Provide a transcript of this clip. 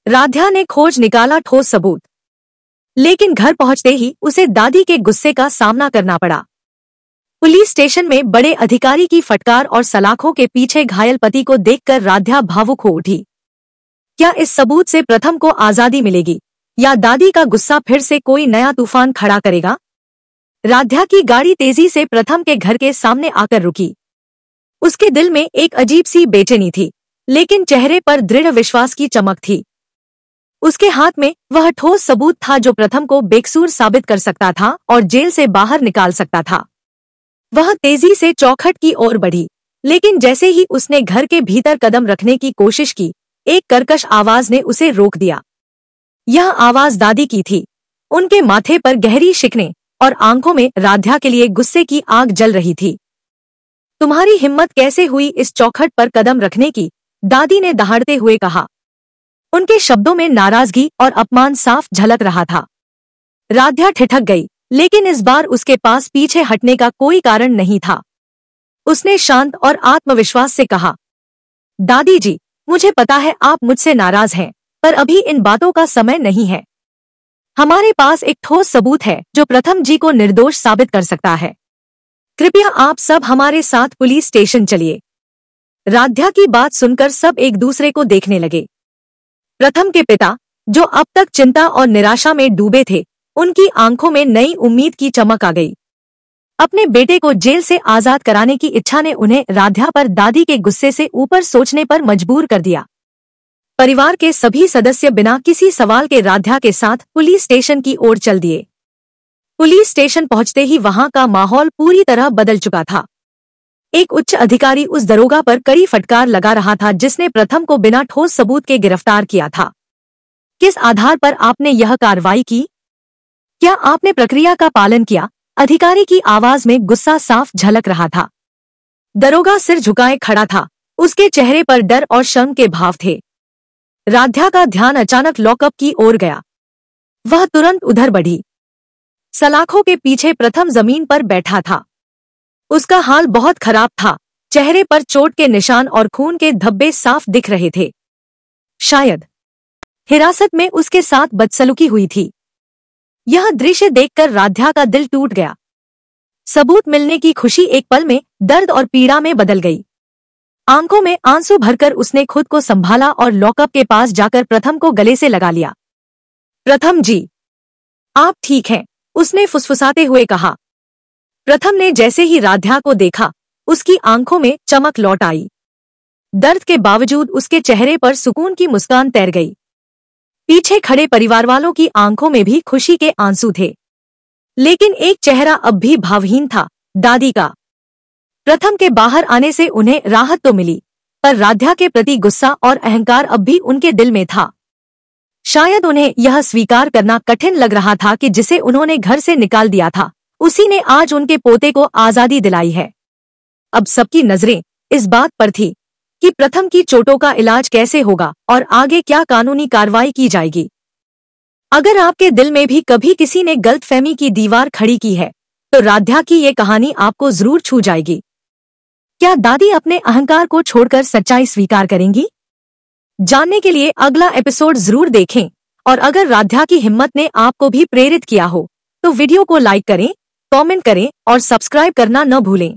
राध्या ने खोज निकाला ठोस सबूत, लेकिन घर पहुंचते ही उसे दादी के गुस्से का सामना करना पड़ा। पुलिस स्टेशन में बड़े अधिकारी की फटकार और सलाखों के पीछे घायल पति को देखकर राध्या भावुक हो उठी। क्या इस सबूत से प्रथम को आजादी मिलेगी या दादी का गुस्सा फिर से कोई नया तूफान खड़ा करेगा? राध्या की गाड़ी तेजी से प्रथम के घर के सामने आकर रुकी। उसके दिल में एक अजीब सी बेचैनी थी, लेकिन चेहरे पर दृढ़ विश्वास की चमक थी। उसके हाथ में वह ठोस सबूत था जो प्रथम को बेकसूर साबित कर सकता था और जेल से बाहर निकाल सकता था। वह तेजी से चौखट की ओर बढ़ी, लेकिन जैसे ही उसने घर के भीतर कदम रखने की कोशिश की, एक कर्कश आवाज ने उसे रोक दिया। यह आवाज दादी की थी। उनके माथे पर गहरी शिकने और आंखों में राध्या के लिए गुस्से की आग जल रही थी। तुम्हारी हिम्मत कैसे हुई इस चौखट पर कदम रखने की? दादी ने दहाड़ते हुए कहा। उनके शब्दों में नाराजगी और अपमान साफ झलक रहा था। राध्या ठिठक गई, लेकिन इस बार उसके पास पीछे हटने का कोई कारण नहीं था। उसने शांत और आत्मविश्वास से कहा, दादी जी, मुझे पता है आप मुझसे नाराज हैं, पर अभी इन बातों का समय नहीं है। हमारे पास एक ठोस सबूत है जो प्रथम जी को निर्दोष साबित कर सकता है। कृपया आप सब हमारे साथ पुलिस स्टेशन चलिए। राध्या की बात सुनकर सब एक दूसरे को देखने लगे। प्रथम के पिता, जो अब तक चिंता और निराशा में डूबे थे, उनकी आंखों में नई उम्मीद की चमक आ गई। अपने बेटे को जेल से आजाद कराने की इच्छा ने उन्हें राध्या पर दादी के गुस्से से ऊपर सोचने पर मजबूर कर दिया। परिवार के सभी सदस्य बिना किसी सवाल के राध्या के साथ पुलिस स्टेशन की ओर चल दिए। पुलिस स्टेशन पहुंचते ही वहां का माहौल पूरी तरह बदल चुका था। एक उच्च अधिकारी उस दरोगा पर कड़ी फटकार लगा रहा था जिसने प्रथम को बिना ठोस सबूत के गिरफ्तार किया था। किस आधार पर आपने यह कार्रवाई की? क्या आपने प्रक्रिया का पालन किया? अधिकारी की आवाज में गुस्सा साफ झलक रहा था। दरोगा सिर झुकाए खड़ा था। उसके चेहरे पर डर और शर्म के भाव थे। राध्या का ध्यान अचानक लॉकअप की ओर गया। वह तुरंत उधर बढ़ी। सलाखों के पीछे प्रथम जमीन पर बैठा था। उसका हाल बहुत खराब था। चेहरे पर चोट के निशान और खून के धब्बे साफ दिख रहे थे। शायद हिरासत में उसके साथ बदसलूकी हुई थी। यह दृश्य देखकर राध्या का दिल टूट गया। सबूत मिलने की खुशी एक पल में दर्द और पीड़ा में बदल गई। आंखों में आंसू भरकर उसने खुद को संभाला और लॉकअप के पास जाकर प्रथम को गले से लगा लिया। प्रथम जी, आप ठीक हैं? उसने फुसफुसाते हुए कहा। प्रथम ने जैसे ही राध्या को देखा, उसकी आंखों में चमक लौट आई। दर्द के बावजूद उसके चेहरे पर सुकून की मुस्कान तैर गई। पीछे खड़े परिवार वालों की आंखों में भी खुशी के आंसू थे, लेकिन एक चेहरा अब भी भावहीन था, दादी का। प्रथम के बाहर आने से उन्हें राहत तो मिली, पर राध्या के प्रति गुस्सा और अहंकार अब भी उनके दिल में था। शायद उन्हें यह स्वीकार करना कठिन लग रहा था कि जिसे उन्होंने घर से निकाल दिया था, उसी ने आज उनके पोते को आजादी दिलाई है। अब सबकी नजरें इस बात पर थी कि प्रथम की चोटों का इलाज कैसे होगा और आगे क्या कानूनी कार्रवाई की जाएगी। अगर आपके दिल में भी कभी किसी ने गलतफहमी की दीवार खड़ी की है, तो राध्या की ये कहानी आपको जरूर छू जाएगी। क्या दादी अपने अहंकार को छोड़कर सच्चाई स्वीकार करेंगी? जानने के लिए अगला एपिसोड जरूर देखें। और अगर राध्या की हिम्मत ने आपको भी प्रेरित किया हो, तो वीडियो को लाइक करें, कमेंट करें और सब्सक्राइब करना न भूलें।